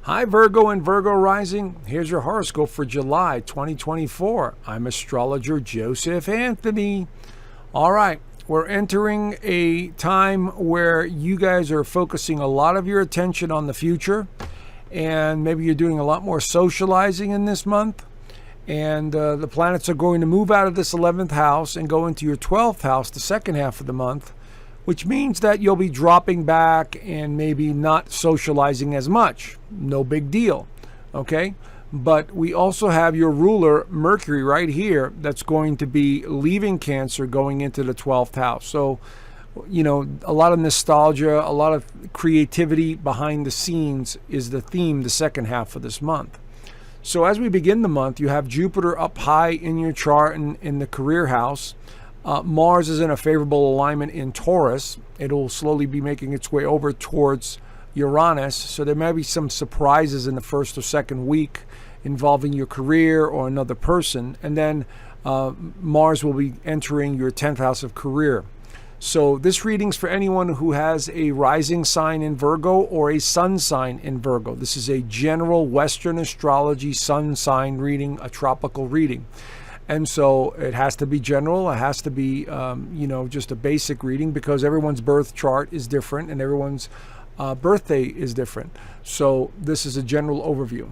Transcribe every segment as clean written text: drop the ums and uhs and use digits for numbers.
Hi, Virgo and Virgo rising. Here's your horoscope for July 2024. I'm astrologer Joseph Anthony. All right, we're entering a time where you guys are focusing a lot of your attention on the future, and maybe you're doing a lot more socializing in this month. And the planets are going to move out of this 11th house and go into your 12th house the second half of the month, which means that you'll be dropping back and maybe not socializing as much. No big deal, okay? But we also have your ruler, Mercury, right here, that's going to be leaving Cancer, going into the 12th house. So, you know, a lot of nostalgia, a lot of creativity behind the scenes is the theme the second half of this month. So as we begin the month, you have Jupiter up high in your chart in the career house. Mars is in a favorable alignment in Taurus. It'll slowly be making its way over towards Uranus. So there may be some surprises in the first or second week involving your career or another person. And then Mars will be entering your 10th house of career. So this reading's for anyone who has a rising sign in Virgo or a sun sign in Virgo. This is a general Western astrology sun sign reading, a tropical reading. And so it has to be general. It has to be, just a basic reading because everyone's birth chart is different and everyone's birthday is different. So this is a general overview.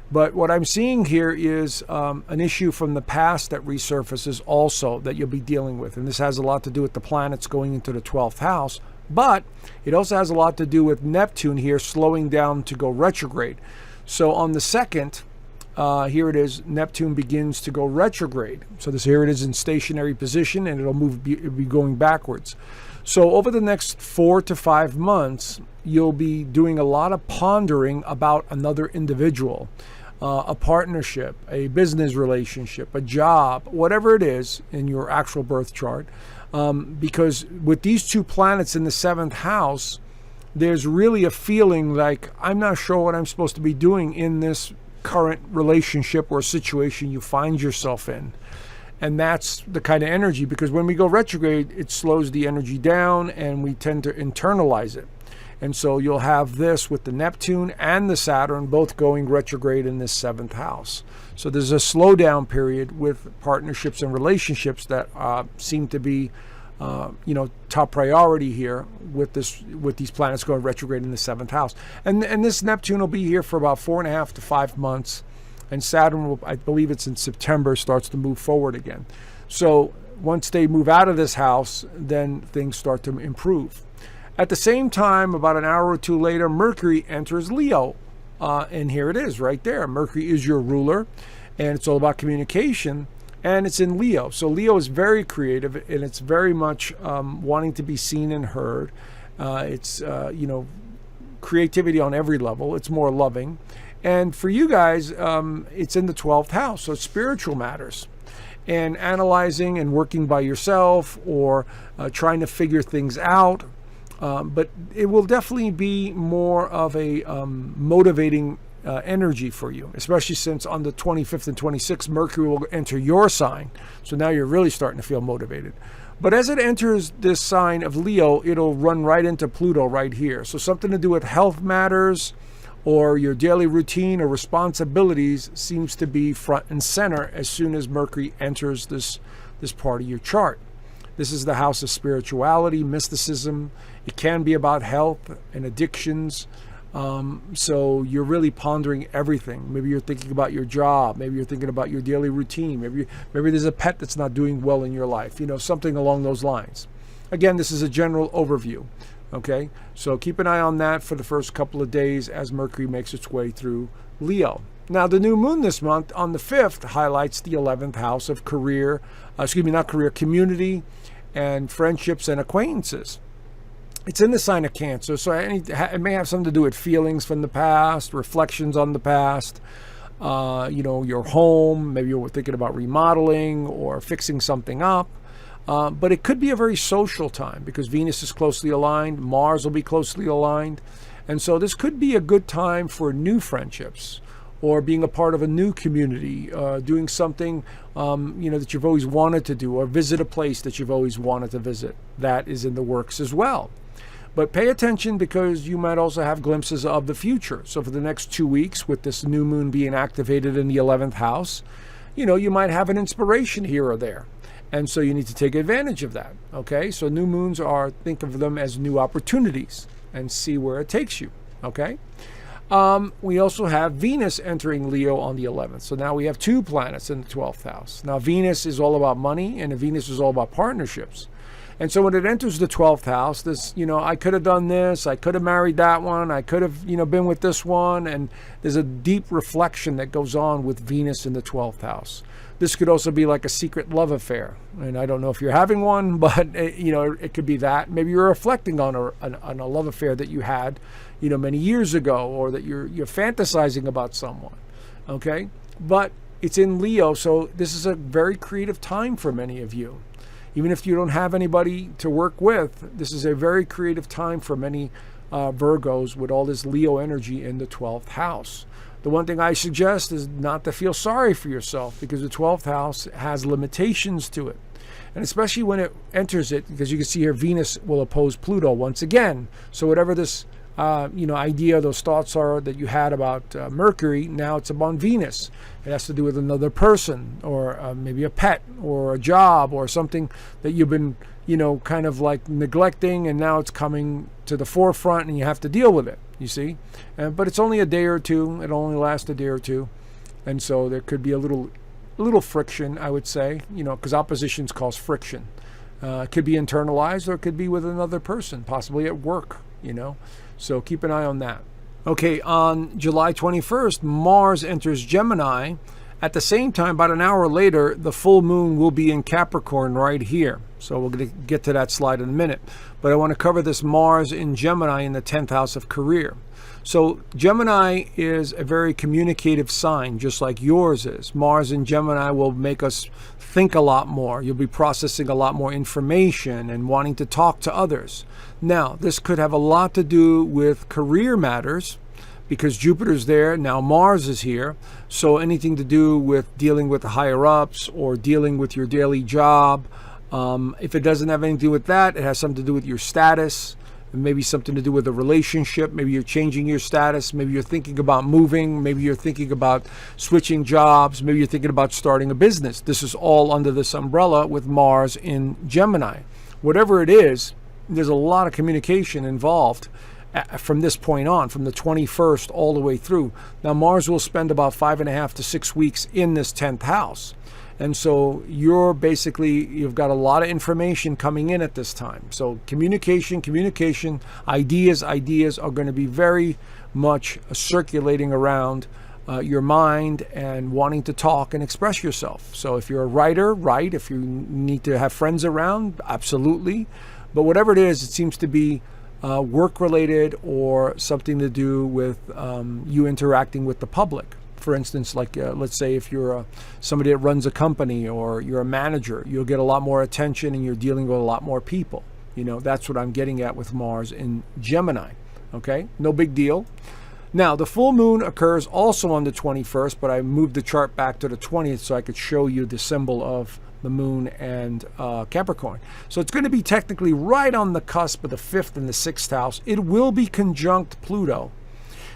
But what I'm seeing here is an issue from the past that resurfaces also that you'll be dealing with. And this has a lot to do with the planets going into the 12th house. But it also has a lot to do with Neptune here slowing down to go retrograde. So on the 2nd, here it is, Neptune begins to go retrograde. So here it is in stationary position and it'll be going backwards. So over the next 4 to 5 months, you'll be doing a lot of pondering about another individual, a partnership, a business relationship, a job, whatever it is in your actual birth chart. Because with these two planets in the 7th house, there's really a feeling like, I'm not sure what I'm supposed to be doing in this current relationship or situation you find yourself in. And that's the kind of energy, because when we go retrograde, it slows the energy down and we tend to internalize it. And so you'll have this with the Neptune and the Saturn both going retrograde in this 7th house. So there's a slowdown period with partnerships and relationships that seem to be top priority here with these planets going retrograde in the 7th house. And this Neptune will be here for about 4.5 to 5 months. And Saturn will, I believe it's in September, starts to move forward again. So once they move out of this house, then things start to improve. At the same time, about an hour or two later, Mercury enters Leo. And here it is right there. Mercury is your ruler, and it's all about communication. And it's in Leo. So Leo is very creative, and it's very much wanting to be seen and heard. It's creativity on every level. It's more loving. And for you guys, it's in the 12th house, so it's spiritual matters. And analyzing and working by yourself or trying to figure things out. But it will definitely be more of a motivating energy for you, especially since on the 25th and 26th, Mercury will enter your sign. So now you're really starting to feel motivated. But as it enters this sign of Leo, it'll run right into Pluto right here. So something to do with health matters or your daily routine or responsibilities seems to be front and center as soon as Mercury enters this part of your chart. This is the house of spirituality, mysticism. It can be about health and addictions. So you're really pondering everything. Maybe you're thinking about your job. Maybe you're thinking about your daily routine. Maybe there's a pet that's not doing well in your life. Something along those lines. Again, this is a general overview. Okay, so keep an eye on that for the first couple of days as Mercury makes its way through Leo. Now, the new moon this month on the 5th highlights the 11th house of community and friendships and acquaintances. It's in the sign of Cancer, so it may have something to do with feelings from the past, reflections on the past, your home. Maybe you're thinking about remodeling or fixing something up. But it could be a very social time because Venus is closely aligned. Mars will be closely aligned. And so this could be a good time for new friendships or being a part of a new community, doing something, that you've always wanted to do, or visit a place that you've always wanted to visit. That is in the works as well. But pay attention, because you might also have glimpses of the future. So for the next 2 weeks, with this new moon being activated in the 11th house, you might have an inspiration here or there. And so you need to take advantage of that. Okay, so new moons think of them as new opportunities, and see where it takes you. Okay. We also have Venus entering Leo on the 11th. So now we have 2 planets in the 12th house. Now Venus is all about money, and Venus is all about partnerships. And so when it enters the 12th house, this, I could have done this, I could have married that one, I could have, been with this one. And there's a deep reflection that goes on with Venus in the 12th house. This could also be like a secret love affair. And I don't know if you're having one, but, it could be that. Maybe you're reflecting on a love affair that you had, many years ago, or that you're fantasizing about someone. Okay? But it's in Leo, so this is a very creative time for many of you. Even if you don't have anybody to work with, this is a very creative time for many Virgos with all this Leo energy in the 12th house. The one thing I suggest is not to feel sorry for yourself, because the 12th house has limitations to it. And especially when it enters it, because you can see here Venus will oppose Pluto once again. So whatever this idea, those thoughts are that you had about Mercury, now it's about Venus. It has to do with another person, or maybe a pet, or a job, or something that you've been, kind of like neglecting, and now it's coming to the forefront, and you have to deal with it, you see. But it's only a day or two. It only lasts a day or two. And so there could be a little friction, I would say, because oppositions cause friction. It could be internalized, or it could be with another person, possibly at work, So keep an eye on that. Okay, on July 21st, Mars enters Gemini. At the same time, about an hour later, the full moon will be in Capricorn right here. So we're going to get to that slide in a minute. But I want to cover this Mars in Gemini in the 10th house of career. So Gemini is a very communicative sign, just like yours is. Mars in Gemini will make us think a lot more. You'll be processing a lot more information and wanting to talk to others. Now, this could have a lot to do with career matters, because Jupiter's there, now Mars is here. So anything to do with dealing with the higher-ups, or dealing with your daily job. If it doesn't have anything to do with that, it has something to do with your status. Maybe something to do with a relationship. Maybe you're changing your status. Maybe you're thinking about moving. Maybe you're thinking about switching jobs. Maybe you're thinking about starting a business. This is all under this umbrella with Mars in Gemini. Whatever it is, there's a lot of communication involved from this point on, from the 21st all the way through. Now, Mars will spend about 5.5 to 6 weeks in this 10th house. And so you've got a lot of information coming in at this time. So communication, ideas are going to be very much circulating around your mind, and wanting to talk and express yourself. So if you're a writer, write. If you need to have friends around, absolutely. But whatever it is, it seems to be work-related, or something to do with you interacting with the public. For instance, like let's say if you're somebody that runs a company, or you're a manager, you'll get a lot more attention, and you're dealing with a lot more people. That's what I'm getting at with Mars in Gemini. Okay, no big deal. Now, the full moon occurs also on the 21st, but I moved the chart back to the 20th so I could show you the symbol of the moon and Capricorn. So it's going to be technically right on the cusp of the 5th and the 6th house. It will be conjunct Pluto.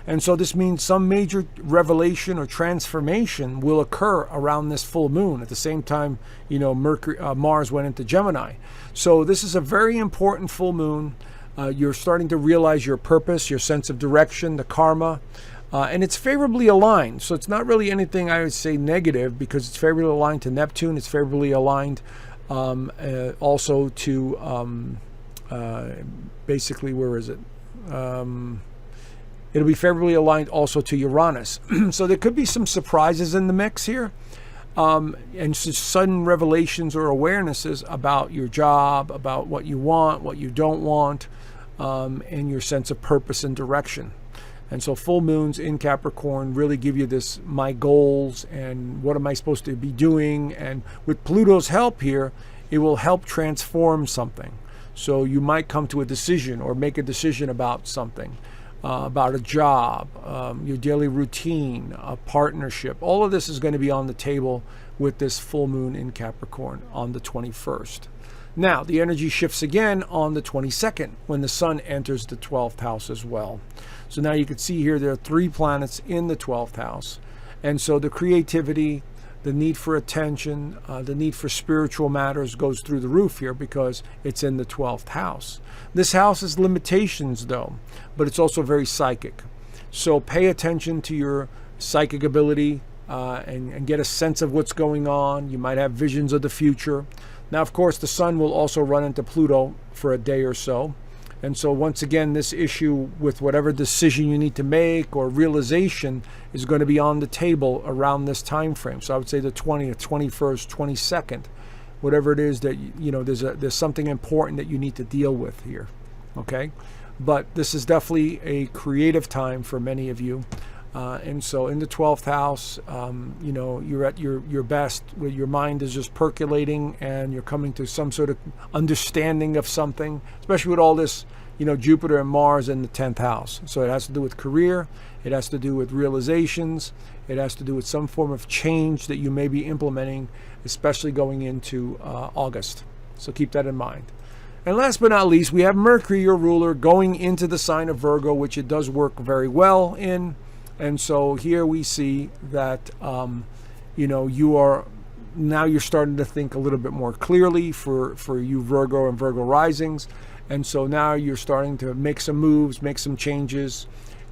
And so this means some major revelation or transformation will occur around this full moon. At the same time, Mars went into Gemini. So this is a very important full moon. You're starting to realize your purpose, your sense of direction, the karma. And it's favorably aligned. So it's not really anything I would say negative, because it's favorably aligned to Neptune. It's favorably aligned also to basically, where is it? It'll be favorably aligned also to Uranus. So there could be some surprises in the mix here. And sudden revelations or awarenesses about your job, about what you want, what you don't want, and your sense of purpose and direction. And so full moons in Capricorn really give you this, my goals, and what am I supposed to be doing. And with Pluto's help here, it will help transform something. So you might come to a decision, or make a decision about something. About a job, your daily routine, a partnership. All of this is going to be on the table with this full moon in Capricorn on the 21st. Now, the energy shifts again on the 22nd when the sun enters the 12th house as well. So now you can see here there are 3 planets in the 12th house. And so the creativity, the need for attention, the need for spiritual matters goes through the roof here because it's in the 12th house. This house has limitations though, but it's also very psychic. So pay attention to your psychic ability and get a sense of what's going on. You might have visions of the future. Now, of course, the sun will also run into Pluto for a day or so. And so once again, this issue with whatever decision you need to make or realization is going to be on the table around this time frame. So I would say the 20th, 21st, 22nd, whatever it is that, you know, there's something important that you need to deal with here. Okay. But this is definitely a creative time for many of you. And so in the 12th house, you know, you're at your best, where your mind is just percolating and you're coming to some sort of understanding of something, especially with all this, you know, Jupiter and Mars in the 10th house. So it has to do with career. It has to do with realizations. It has to do with some form of change that you may be implementing, especially going into August. So keep that in mind. And last but not least, we have Mercury, your ruler, going into the sign of Virgo, which it does work very well in. And so here we see that, you know, you're starting to think a little bit more clearly for you Virgo and Virgo risings. And so now you're starting to make some moves, make some changes,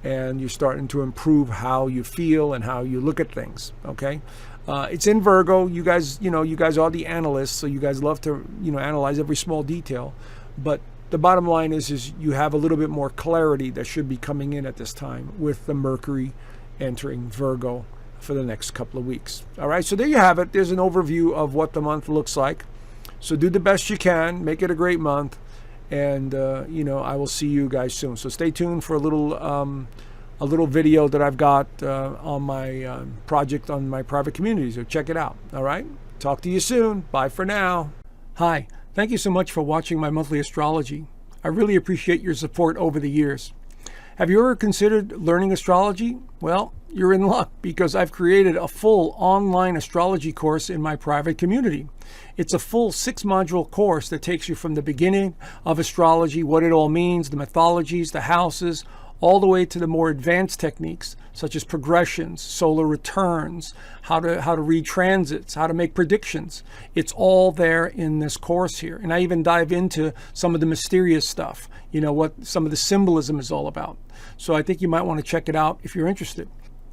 and you're starting to improve how you feel and how you look at things. Okay. It's in Virgo. You guys are the analysts, so you guys love to, you know, analyze every small detail. But the bottom line is you have a little bit more clarity that should be coming in at this time with the Mercury entering Virgo for the next couple of weeks. All right, so there you have it. There's an overview of what the month looks like. So do the best you can, make it a great month, and you know, I will see you guys soon. So stay tuned for a little video that I've got on my project on my private community. So check it out. All right, talk to you soon. Bye for now. Hi. Thank you so much for watching my monthly astrology. I really appreciate your support over the years. Have you ever considered learning astrology? Well, you're in luck because I've created a full online astrology course in my private community. It's a full 6-module course that takes you from the beginning of astrology, what it all means, the mythologies, the houses, all the way to the more advanced techniques such as progressions, solar returns, how to read transits, how to make predictions. It's all there in this course here. And I even dive into some of the mysterious stuff, you know, what some of the symbolism is all about. So I think you might want to check it out if you're interested.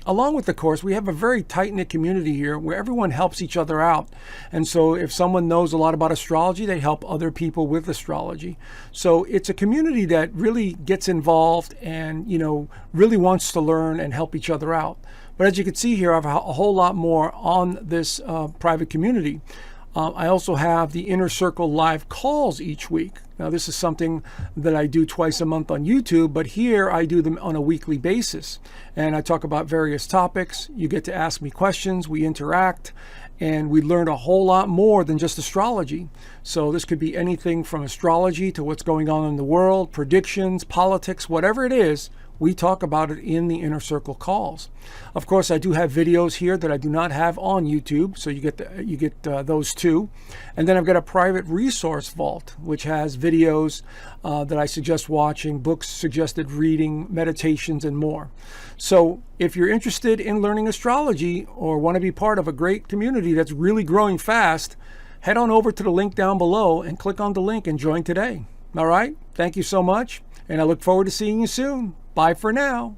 Along with the course, we have a very tight-knit community here where everyone helps each other out. And so if someone knows a lot about astrology, they help other people with astrology. So it's a community that really gets involved and, you know, really wants to learn and help each other out. But as you can see here, I have a whole lot more on this private community. I also have the Inner Circle live calls each week. Now, this is something that I do twice a month on YouTube, but here I do them on a weekly basis. And I talk about various topics. You get to ask me questions, we interact, and we learn a whole lot more than just astrology. So this could be anything from astrology to what's going on in the world, predictions, politics, whatever it is. We talk about it in the Inner Circle calls. Of course, I do have videos here that I do not have on YouTube, so you get those too. And then I've got a private resource vault, which has videos that I suggest watching, books suggested reading, meditations, and more. So if you're interested in learning astrology or want to be part of a great community that's really growing fast, head on over to the link down below and click on the link and join today. All right? Thank you so much, and I look forward to seeing you soon. Bye for now.